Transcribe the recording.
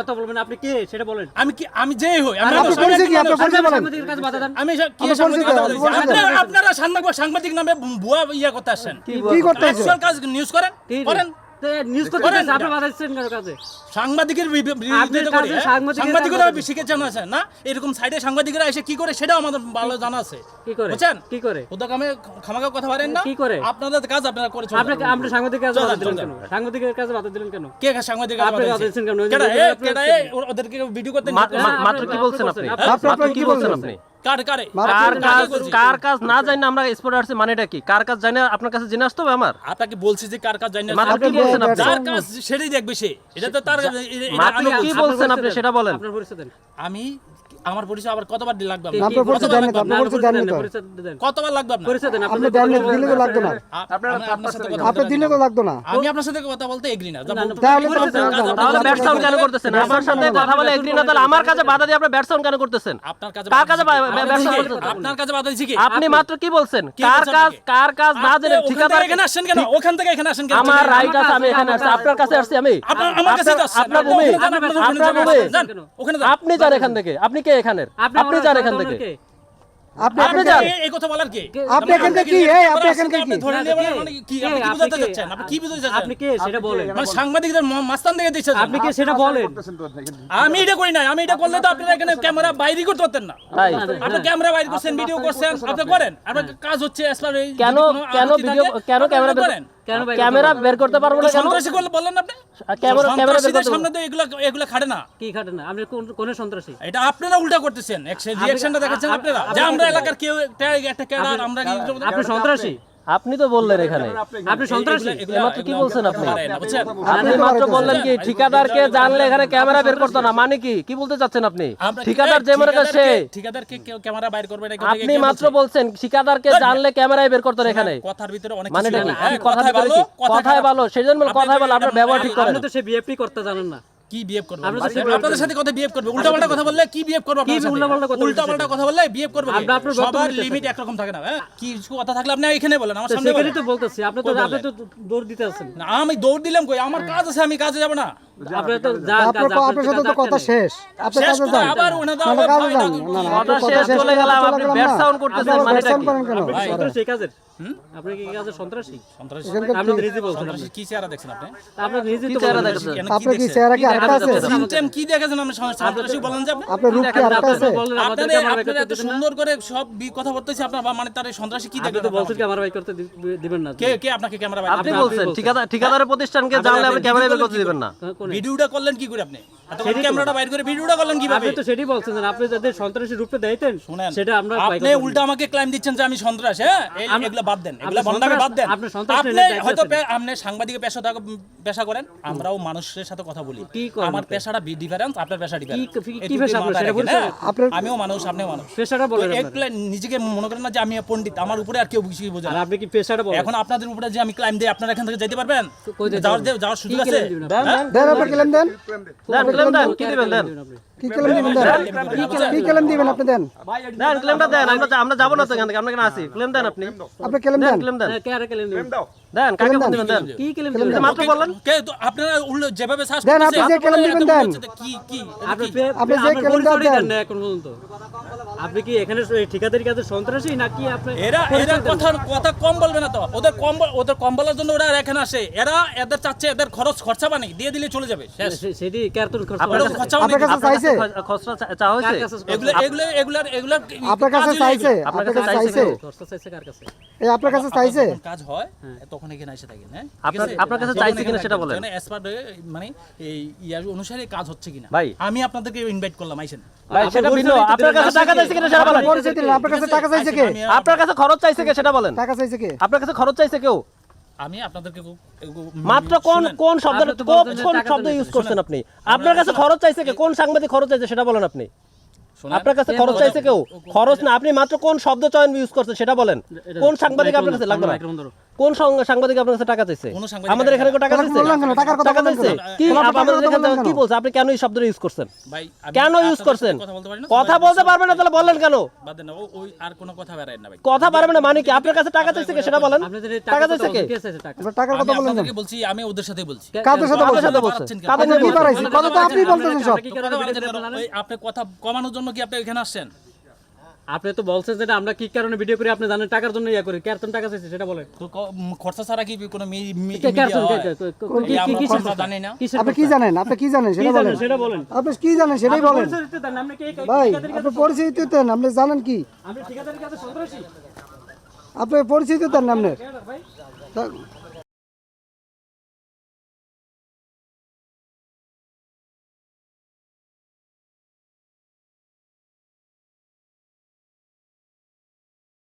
কথা বলবেন আপনি কে সেটা বলেন। আমি কি আমি যেই হই আমি আপনারা সাংবাদিক নামে ভুয়া ইয়া করতে আসছেন। কি করতে অ্যাকচুয়াল কাজ নিউজ করেন করেন নিউজ করতে আপনি বাধা দিচ্ছেন কার কাছে? সাংবাদিকের সাংবাদিকরা শিখেছেন আছে না, এরকম সাইডে সাংবাদিকরা এসে কি করে সেটাও আমাদের ভালো জানা আছে। কি করে বুঝছেন কি করে ওদের কামে খামাখা কথা বলেন না। কি করে আপনাদের কাজ আপনারা করে চলুন। আপনি সাংবাদিকের কাছে বাধা দিলেন কেন? সাংবাদিকের কাছে বাধা দিলেন কেন? কে সাংবাদিক আপনি বাধা দিচ্ছেন কেন? ওদেরকে ভিডিও করতে মাত্র কি বলছেন আপনি? মাত্র কি বলছেন আপনি? কার কাজ না জানি আমরা স্পটে আসছে মানেটা কি? কার কাজ জানি আপনার কাছে জেনে আসতে হবে আমার? আপনাকে বলছি যে কার কাজ জানি না। আপনি কি বলছেন? যার কাজ সেটাই দেখবে সে। এটা তো তার মাত্র কি বলছেন আপনি সেটা বলেন। আপনার পরিচয় দেন। আমি আমার পরিচয় আবার কতবার লাগবে আপনার পরিচয় দেন না, আপনার পরিচয় দেন না তো। কতবার লাগবে আপনার পরিচয় দেন। আপনি দেন না, দিলে তো লাগতো না। আপনার সাথে কথা আপনি দিলে তো লাগতো না। আমি আপনার সাথে কথা বলতে এগ্রি না। তাহলে তাহলে ব্যাট সাউন্ড কেন করতেছেন? আমার সাথে কথা বলে এগ্রি না, তাহলে আমার কাছে বাধা দিয়ে আপনি ব্যাট সাউন্ড কেন করতেছেন? আপনার কাছে কার কাছে ব্যাট সাউন্ড করতেছেন? আপনার কাছে বাধা দিছি কি? আপনি মাত্র কি বলছেন? কার কাজ না জেনে ঠিকাদার এখানে আসেন কেন? ওখান থেকে এখানে আসেন কেন? আমার রাইট আছে, আমি এখানে আসছি, আপনার কাছে আসছি আমি। আমার কাছে তো আসছেন। আপনার ভূমি, আপনার ভূমি। ওখানে আপনি যান এখান থেকে। আপনি কে এখানের? আপনি যান এখান থেকে। আপনি যান। এই কথা বলার কে? আপনি এখান থেকে কি? এই আপনি এখান থেকে কি? ধরে নিয়ে মানে কি আপনি কি বুঝাতে চাচ্ছেন? আপনি কি বুঝাতে চাচ্ছেন? আপনি কে সেটা বলেন। মানে সাংবাদিকদের মাস্তান থেকে দিচ্ছেন। আপনি কে সেটা বলেন। আমি এটা করি না। আমি এটা করলে তো আপনারা এখানে ক্যামেরা বাইরে করতে পারতেন না। তাই আপনি ক্যামেরা বাইরে করছেন, ভিডিও করছেন, আপনি করেন। আপনার কাজ হচ্ছে কেন ভিডিও কেন ক্যামেরা করেন? ক্যামেরা বের করতে পারবো না কেন? সন্ত্রাসী করলে বললেন আপনি? ক্যামেরা বের করতে সন্ত্রাসীদের সামনে তো এগুলা খাটে না। কি খাটে না? আপনি কোন সন্ত্রাসী? এটা আপনারা উল্টা করতেছেন। রিঅ্যাকশনটা দেখাচ্ছেন আপনারা যে আমরা এলাকার কেউ একটা ক্যাডার আমরা আপনি সন্ত্রাসী? আপনি তো বললেন এখানে আপনি সন্ত্রাসী? মাত্র কি বলছেন আপনি? বুঝছেন? আপনি মাত্র বললেন কি ঠিকাদারকে জানলে এখানে ক্যামেরা বের করতো না, মানে কি বলতে চাচ্ছেন আপনি? ঠিকাদার যে মনে করে সে ঠিকাদারকে কেউ ক্যামেরা বাইর করবে না। আপনি মাত্র বলছেন ঠিকাদারকে জানলে ক্যামেরায় বের করতো না এখানে। কথার ভিতরে অনেক মানে কিছু কি কথায় ভালো, কথায় ভালো, সেজন্য কথায় ভালো, আপনার ব্যবহার ঠিক করেন। আপনি তো সে বিএফপি করতে জানেন না। কি বিহেভ করবে? আপনাদের সাথে কথা বিহেভ করবে। উল্টাপাল্টা কথা বললে কি বিহেভ করবে? উল্টাপাল্টা কথা বললে বিহেভ করবে। সবার লিমিট একরকম থাকে না। কি কথা থাকলে আপনি এখানে বলেন, আমার সামনে বলেন। সেটাই তো বলতেছি। আপনি তো দৌড় দিতে আছেন না, আমি দৌড় দিলাম কই? আমার কাজ আছে, আমি কাজে যাব না। আপনি তো যান, আপনার সাথে তো কথা শেষ। আপনি কাজে যান। আবার ওনাদের কাজে যান। না কথা শেষ চলে গেল, আপনি ব্যাট সাউন্ড করতেছেন, মানেটা কি? আপনি সেই কাজের আপনি কি কাজের সন্ত্রাসী? সন্ত্রাসী আপনি নিজে বলছেন। সন্ত্রাসী কি চেহারা দেখছেন আপনি? আপনি নিজে কি তো চেহারা বলেন। দেখছেন? আপনি কি চেহারা কি আরেকটা আছে? সিস্টেম কি দেখেছেন? আমি সন্ত্রাসী বলেন যে আপনি? আপনার রূপ কি আরেকটা আছে? আপনারা এত সুন্দর করে সব কথা বলতেছি, আপনার মানে তার সন্ত্রাসী কি আপনি দেখেন? তো বলছেন ক্যামেরা বাইক করতে দিবেন না। কে আপনাকে ক্যামেরা আপনি বলছেন ঠিকাদারের প্রতিষ্ঠানকে জানলে আপনি ক্যামেরা বের করতে দিবেন না। ভিডিওটা করলেন কি করে আপনি? এত ক্যামেরাটা বাইর করে ভিডিওটা করলেন কিভাবে? আপনি তো সেটাই বলছেন যে আপনি যাদের সন্ত্রাসী রূপে দেখাইতেন সেটা আমরা আপনি উল্টা আমাকে ক্লাইম দিচ্ছেন যে আমি সন্ত্রাস। হ্যাঁ, এগুলা বাদ দেন, এগুলা বন্ডামি বাদ দেন। আপনি হয়তো আপনি সাংবাদিক পেশা করেন, আমরাও মানুষের সাথে কথা বলি। আমার পেশাটা ডিফারেন্স, আপনার পেশা ডিফারেন্স। কি পেশা আপনার সেটা বলছেন? আমিও মানুষ, আপনিও মানুষ। পেশাটা বলেন আপনার। একলা নিজেকে মনে করেন না যে আমি পণ্ডিত, আমার উপরে আর কেউ কিছু বোঝে আর না। আপনি কি পেশাটা বলেন? এখন আপনাদের উপরে যে আমি ক্লাইম দেই, আপনারা এখান থেকে যেতে পারবেন? যাওয়ার সুযোগ আছে? দেন আপনি ক্লেম দেন। দেন কি দিবেন? দেন কি ক্লেম দিবেন? দেন কি ক্লেম দিবেন? আপনি দেন। দেন ক্লেমটা দেন, আমরা যাবো না তো এখান থেকে, আমরা এখানে আসি। ক্লেম দেন আপনি ক্লেম দেন। ক্লেম দেন কে আর ক্লেম দিবেন? দেন কাকে ফোন দিবেন? দেন কি ক্লেম দিবেন? মাত্র বললেন কে তো আপনারা যেভাবে সার্চ দেন, আপনি যে ক্লেম দিবেন দেন। কি আপনি যে ক্লেম দেন না এখন পর্যন্ত। আপনি কি এখানে ঠিকাদারি কাজের সন্ত্রাসী নাকি আপনি? এরা কথা কম বলবে না তো। ওদের কম বলার জন্য ওরা এখানে আসে। এদের চাচ্ছে এদের খরচা বানি দিয়ে দিলে চলে যাবে। সেটি কার্টুন খরচ। আপনার কাছে চাইছে? খসড়া চা হয়েছে? এগুলা আপনার কাছে চাইছে? আপনার কাছে চাইছে? খরচা চাইছে কার কাছে? এই আপনার কাছে চাইছে? কাজ হয় তখন এখানে এসে থাকেন। হ্যাঁ, আপনার কাছে চাইছে কিনা সেটা বলেন। মানে এই ইয়ার অনুসারে কাজ হচ্ছে কিনা। ভাই আমি আপনাদেরকে ইনভাইট করলাম, আইছেন। ভাই সেটা ভিন্ন। আপনার কাছে টাকা চাইছে কিনা সেটা বলেন। পরিচয় দিলেন। আপনার কাছে টাকা চাইছে কে? আপনার কাছে খরচ চাইছে কে সেটা বলেন। টাকা চাইছে কে? আপনার কাছে খরচ চাইছে কেউ? আমি আপনাদেরকে মাত্র কোন শব্দ ইউজ করছেন আপনি? আপনার কাছে খরচ চাইছে কে? কোন সাংবাদিক খরচ চাইছে সেটা বলেন আপনি। আপনার কাছে খরচ চাইছে কেউ? খরচ না, আপনি মাত্র কোন শব্দ চয়ন ইউজ করছেন সেটা বলেন। কোন সাংবাদিক আপনার কাছে লাগবে না? কোন সাংবাদিক আপনার কাছে টাকা চাইছে? কোনো সাংবাদিক আমাদের এখানে কেউ টাকা কথা চাইছে? বললেন কেন? টাকার কথা টাকা বললেন চাইছে? কেন? কি তাহলে আপনি আমাদের টাকার কথা এখানে বললেন কি কেন? বলছে? আপনি কেন এই শব্দটা ইউজ করছেন? ভাই আমি কেন ইউজ আপনাদের করছেন? সাথে কথা বলতে পারি না? কথা বলতে পারবেন না তাহলে বললেন কেন? বাদ দেন না, ওই আর কোনো কথা বেরায় না ভাই। কথা পারবেন না মানে কি? আপনার কাছে টাকা চাইছে কে সেটা বলেন। আপনাদের এই টাকা টাকা চাইছে কে? কে চাইছে টাকা? আপনার টাকার আমি কথা বললেন কেন? আপনাদেরকে বলছি, আমি ওদের সাথেই বলছি। কাদের সাথে কাদের বলছেন? সাথে বলছেন? বাড়াচ্ছেন কেন? কাদের আপনি কি সাথে বাড়াইছেন? কথা তো আপনি বলতেছেন সব। কি কারণে ভিডিও করে আপনারা? ওই আপনি কথা কমানোর জন্য কি আপনি এখানে আসছেন? আপনি তো বলছেন যে আমরা কি কারণে ভিডিও করি, আপনি জানেন টাকার জন্য ইয়া করি, কেন টাকা চাইছে সেটা বলেন। তো খরচা ছাড়া কি কোনো কিসের জানি না। আপনি কি জানেন? আপনি কি জানেন সেটা বলেন। সেটা বলেন। আপনি কি জানেন সেটাই বলেন। আপনি কি ভাই আপনি পরিচিত দেন, আপনি জানেন কি? আপনি ঠিকাদারি কাজে সন্ত্রাসী? আপনি পরিচিত দেন না আপনার। ভাই তা-